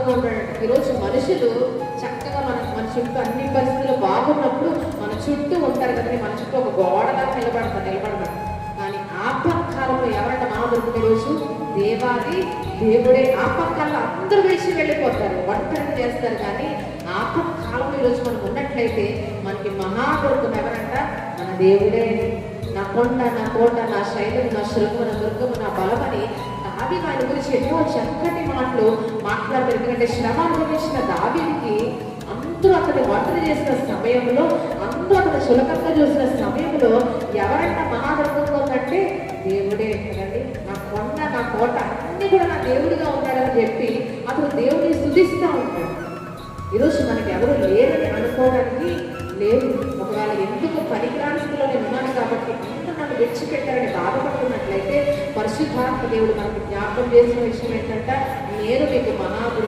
మహాదుర్గంగా ఉంటాడు. ఈరోజు మనుషులు చక్కగా మన చుట్టూ అన్ని పరిస్థితులు బాగున్నప్పుడు మన చుట్టూ ఉంటారు కదండి, మన చుట్టూ ఒక గోడలా నిలబడతారు. కానీ ఆపత్కాలంలో ఎవరంటే మహాదుర్గం ఈరోజు దేవుడే. ఆపత్కాలంలో అందరూ విడిచి వెళ్ళిపోతారు, ఒంటరి చేస్తారు. కానీ ఆపత్కాలంలో ఈరోజు మనకు ఉన్నట్లయితే మనకి మహాదుర్గం ఎవరంట? మన దేవుడే. నా కొండ, నా కోట, నా శైలం, నా శృంగము, నా దుర్గము, నా బలమని దావీదు ఆయన గురించి ఎన్నో చక్కటి మాటలు మాట్లాడారు. ఎందుకంటే శ్రమ అనుభవించిన దావీదుకి అందరూ అతను ఒంటరి చేసిన సమయంలో, అందరూ అతను సులభంగా చూసిన సమయంలో ఎవరైనా మహాదుర్గంగా ఉందంటే దేవుడే కదండి. నా కొండ, నా కోట అన్ని కూడా నా దేవుడిగా ఉన్నాడని చెప్పి అతను దేవుడిని స్తుతిస్తూ ఉంటాడు. ఈరోజు మనకి ఎవరు లేరని అనుకోవడానికి లేదు. ఒకవేళ ఎందుకు పనికిరాని స్థితిలో నేను ఉన్నాను కాబట్టి అంత నన్ను విడిచిపెట్టారని బాధపడుతున్నట్లయితే పరిశుద్ధాత్మ దేవుడు మనకు జ్ఞాపకం చేసిన విషయం ఏంటంటే, నేను మీకు మహాదుర్గం